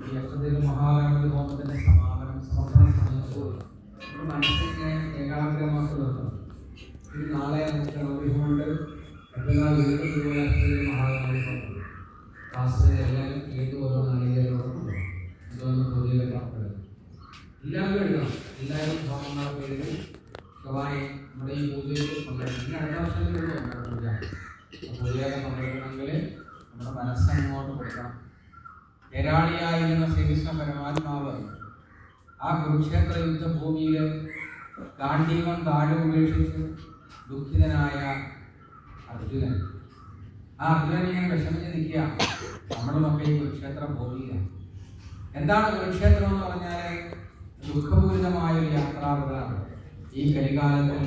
ഈ അഷ്ടത്തിൽ മഹാഗണപതി ഹോമത്തിന്റെ സമാപനം സമർപ്പണ സമയത്ത് നമ്മുടെ മനസ്സിനെ ഏകാഗ്രമാക്കി നിർത്തണം. ഇത് നാളെ നമുക്ക് ഗണപതി ഹോമുണ്ട്, മറ്റന്നാൾ വീണ്ടും ഇതുപോലെ അഷ്ടത്തിൽ മഹാഗണപതി ഹോമം. ക്ലാസ്സിൽ എല്ലാവരും വീണ്ടും ഓരോ നാളികേരോടൊപ്പം ഇതൊന്ന് പൂജയിലേക്ക് ഉൾപ്പെടുത്തും. എല്ലാവരും എഴുതണം. എല്ലാവരും ഹോമങ്ങളൊക്കെ എഴുതി ഭഗവാനെ നമ്മുടെ ഈ പൂജയിൽ പങ്കെടുക്കും. അടുത്ത വർഷത്തിലുള്ള പൂജ പൂജയൊക്കെ പങ്കെടുക്കണമെങ്കിൽ നമ്മുടെ മനസ്സങ്ങോട്ട് കൊടുക്കണം. ഏരാളിയായിരുന്ന ശ്രീകൃഷ്ണ പരമാത്മാവ് ആ കുരുക്ഷേത്ര യുദ്ധഭൂമിയിൽ ഗാന്ധീവം താഴെ ഉപേക്ഷിച്ച് ദുഃഖിതനായ അർജുനൻ, ആ അർജുനൻ ഇങ്ങനെ വിഷമിച്ച് നിൽക്കുക. നമ്മളുമൊക്കെ ഈ കുരുക്ഷേത്ര ഭൂമിയിലാണ്. എന്താണ് കുരുക്ഷേത്രം എന്ന് പറഞ്ഞാൽ? ദുഃഖപൂരിതമായ ഒരു യാത്രാപഥമാണ്. ഈ കലികാലത്തിൽ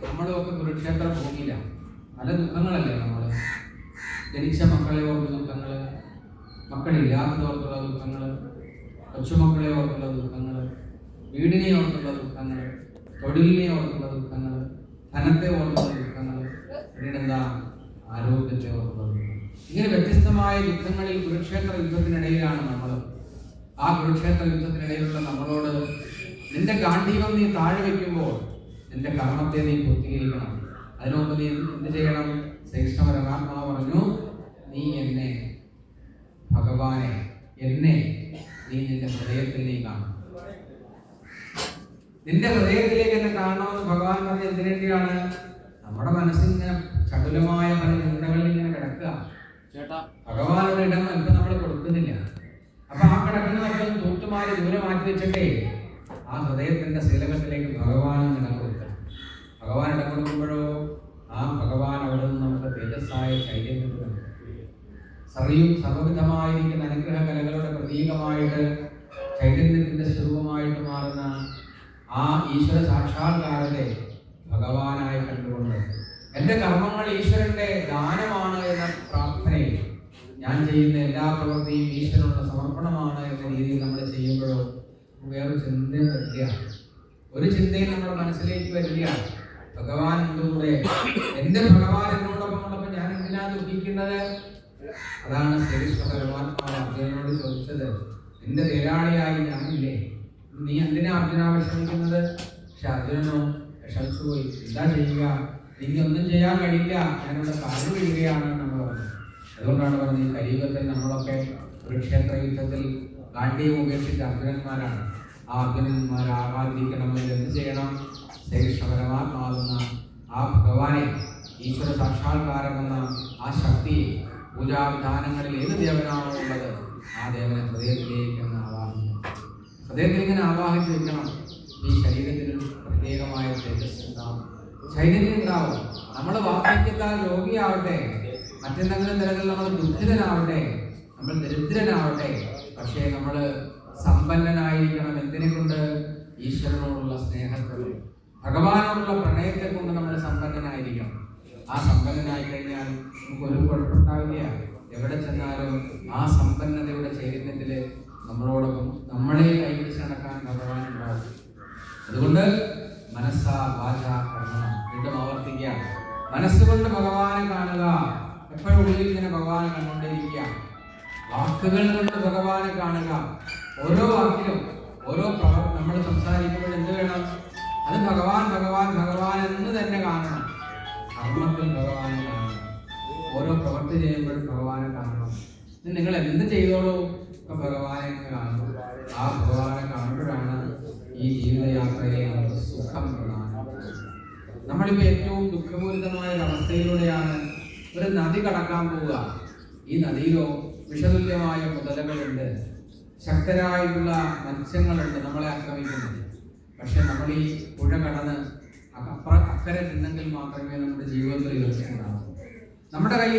നമ്മളൊക്കെ കുരുക്ഷേത്ര ഭൂമിയിലാണ്. പല ദുഃഖങ്ങളല്ലേ നമ്മൾ ജനിച്ച മക്കളെ ഓർക്കുന്ന ദുഃഖങ്ങൾ, മക്കളില്ലാത്തതോർത്തുള്ള ദുഃഖങ്ങൾ, കൊച്ചുമക്കളെ ഓർത്തുള്ള ദുഃഖങ്ങൾ, വീടിനെ ഓർത്തുള്ള ദുഃഖങ്ങൾ, തൊഴിലിനെ ഓർത്തുള്ള ദുഃഖങ്ങൾ, ധനത്തെ ഓർത്തുള്ള ദുഃഖങ്ങൾ, പിന്നീടെന്താ ആരോഗ്യത്തെ ഓർത്തുള്ള ദുഃഖങ്ങൾ. ഇങ്ങനെ വ്യത്യസ്തമായ യുദ്ധങ്ങളിൽ കുരുക്ഷേത്ര യുദ്ധത്തിനിടയിലാണ് നമ്മൾ. ആ കുരുക്ഷേത്ര യുദ്ധത്തിനിടയിലുള്ള നമ്മളോട് നിന്റെ ഗാന്ധീവം നീ താഴെ വയ്ക്കുമ്പോൾ നിന്റെ കർമ്മത്തെ നീ പൂർത്തീകരിക്കണം. അതിനുമുമ്പ് നീ എന്ത് ചെയ്യണം? ശ്രീകൃഷ്ണ പരമാത്മാവ് പറഞ്ഞു, നീ എന്നെ ഭഗവാനെ എന്നെ നീ നിന്റെ ഹൃദയത്തിൽ നീ കാണും. നിന്റെ ഹൃദയത്തിലേക്ക് എന്നെ കാണണമെന്ന് ഭഗവാൻ പറഞ്ഞ എന്തിനാണ്? നമ്മുടെ മനസ്സിങ്ങനെ ചടുലമായ പല ചിന്തകളിൽ ഇങ്ങനെ കിടക്കുക. ഭഗവാനോട് ഇടം അല്പം നമ്മൾ കൊടുക്കുന്നില്ല. അപ്പൊ ആ കിടക്കുന്നതൊക്കെ തൂത്തുമാരി ദൂരെ മാറ്റി വെച്ചിട്ടേ ആ ഹൃദയത്തിന്റെ ശീലകത്തിലേക്ക് ഭഗവാൻ ഇടം കൊടുക്കണം. ഭഗവാൻ ഇടം കൊടുക്കുമ്പോഴോ ആ ഭഗവാൻ അവിടെ നിന്ന് നമുക്ക് തേജസ്സായ ചൈതന്യം സർവവിധമായിരിക്കുന്ന അനുഗ്രഹ കലകളുടെ പ്രതീകമായിട്ട് ചൈതന്യത്തിന്റെ സ്വരൂപമായിട്ട് മാറുന്ന ആ ഈശ്വര സാക്ഷാത്കാരത്തെ ഭഗവാനായി കണ്ടുകൊണ്ട് എൻ്റെ കർമ്മങ്ങൾ ഈശ്വരന്റെ ദാനമാണ് എന്ന പ്രാർത്ഥനയിൽ ഞാൻ ചെയ്യുന്ന എല്ലാ പ്രവൃത്തിയും ഈശ്വരനുള്ള സമർപ്പണമാണ് എന്ന രീതിയിൽ നമ്മൾ ചെയ്യുമ്പോഴോ വേറെ ചിന്തയും വരിക. ഒരു ചിന്തയും നമ്മുടെ മനസ്സിലേക്ക് വരിക. ഭഗവാൻ കൂടെ, എൻ്റെ ഭഗവാൻ എന്നോടൊപ്പം ഉള്ളപ്പോൾ ഞാൻ എന്തിനാ ദുഃഖിക്കുന്നത്? അതാണ് ശ്രീകൃഷ്ണ പരമാത്മാവ് അർജുനനോട് ചോദിച്ചത്. നിന്റെ തേരാളിയായി ഞാനില്ലേ, നീ എന്തിനാ അർജുന വിഷമിക്കുന്നത്? പക്ഷെ അർജുനനോ വിഷമിച്ചു പോയി. എന്താ ചെയ്യുക? എനിക്ക് ഒന്നും ചെയ്യാൻ കഴിയില്ല, ഞാനിവിടെ കാലു വീഴുകയാണ് നമ്മൾ പറഞ്ഞു. അതുകൊണ്ടാണ് പറഞ്ഞത് ഈ കലിയുഗത്തിൽ നമ്മളൊക്കെ കുരുക്ഷേത്ര യുദ്ധത്തിൽ ഗാന്ധിയം ഉപേക്ഷിച്ച അർജുനന്മാരാണ്. ആ അർജുനന്മാരാകാതിരിക്കണമെങ്കിൽ എന്ത് ചെയ്യണം? ശ്രീകൃഷ്ണ പരമാത്മാവെന്ന ആ ഭഗവാനെ, ഈശ്വര സാക്ഷാത്കാരമെന്ന ആ ശക്തിയെ പൂജാവിധാനങ്ങളിൽ ഏത് ദേവനാണോ ഉള്ളത് ആ ദേവനെ ഹൃദയത്തിലേക്ക് ആവാഹിക്കണം. ഹൃദയത്തിൽ ഇങ്ങനെ ആവാഹിച്ചു വെക്കണം. ഈ ശരീരത്തിൽ പ്രത്യേകമായ തേജസ് ഉണ്ടാവും, ചൈതന്യം ഉണ്ടാവും. നമ്മൾ വാർദ്ധക്യത്താൽ രോഗിയാവട്ടെ, മറ്റെന്തെങ്കിലും തരത്തിൽ നമ്മൾ ദുഃഖിതനാവട്ടെ, നമ്മൾ ദരിദ്രനാവട്ടെ, പക്ഷേ നമ്മൾ സമ്പന്നനായിരിക്കണം. എന്തിനെ കൊണ്ട്? ഈശ്വരനോടുള്ള സ്നേഹത്തിൽ, ഭഗവാനോടുള്ള പ്രണയത്തെ കൊണ്ട് നമ്മൾ സമ്പന്നനായിരിക്കണം. ആ സമ്പന്നനായി കഴിഞ്ഞാൽ നമുക്ക് ഒരു കുഴപ്പമുണ്ടാവില്ല. എവിടെ ചെന്നാലും ആ സമ്പന്നതയുടെ ചൈതന്യത്തിൽ നമ്മളോടൊപ്പം നമ്മളെ കൈപിടിച്ച് നടക്കാൻ ഭഗവാൻ ഉണ്ടാവും. അതുകൊണ്ട് മനസ്സാ വാച കർമ്മണം, വീണ്ടും ആവർത്തിക്കുക. മനസ്സുകൊണ്ട് ഭഗവാനെ കാണുക. എപ്പോഴും ഉള്ളിൽ ഇങ്ങനെ ഭഗവാനെ കണ്ടുകൊണ്ടിരിക്കുക. വാക്കുകൾ കൊണ്ട് ഭഗവാനെ കാണുക. ഓരോ വാക്കിലും ഓരോ നമ്മൾ സംസാരിക്കുമ്പോൾ എന്ത് വേണം? അത് ഭഗവാൻ ഭഗവാൻ ഭഗവാൻ എന്ന് തന്നെ കാണണം. കർമ്മത്തിൽ ഭഗവാനെ കാണണം. ഓരോ പ്രവൃത്തി ചെയ്യുമ്പോഴും ഭഗവാനെ കാണണം. നിങ്ങൾ എന്ത് ചെയ്തോളൂ ഭഗവാനെ കാണും. ആ ഭഗവാനെ കാണുമ്പോഴാണ് ഈ ജീവിതയാത്രയിലെ നമുക്ക് സുഖം പ്രധാനം. നമ്മളിപ്പോൾ ഏറ്റവും ദുഃഖപൂരിതമായ ഒരു അവസ്ഥയിലൂടെയാണ് ഒരു നദി കടക്കാൻ പോവുക. ഈ നദിയിലോ വിഷതുല്യമായ മുതലകളുണ്ട്, ശക്തരായിട്ടുള്ള മത്സ്യങ്ങളുണ്ട് നമ്മളെ ആക്രമിക്കുന്നത്. പക്ഷെ നമ്മൾ ഈ പുഴ കടന്ന് അക്കരെ നിന്നെങ്കിൽ മാത്രമേ നമ്മുടെ ജീവിതത്തിൽ ഉയർച്ചയുണ്ടാകൂ. നമ്മുടെ കയ്യിൽ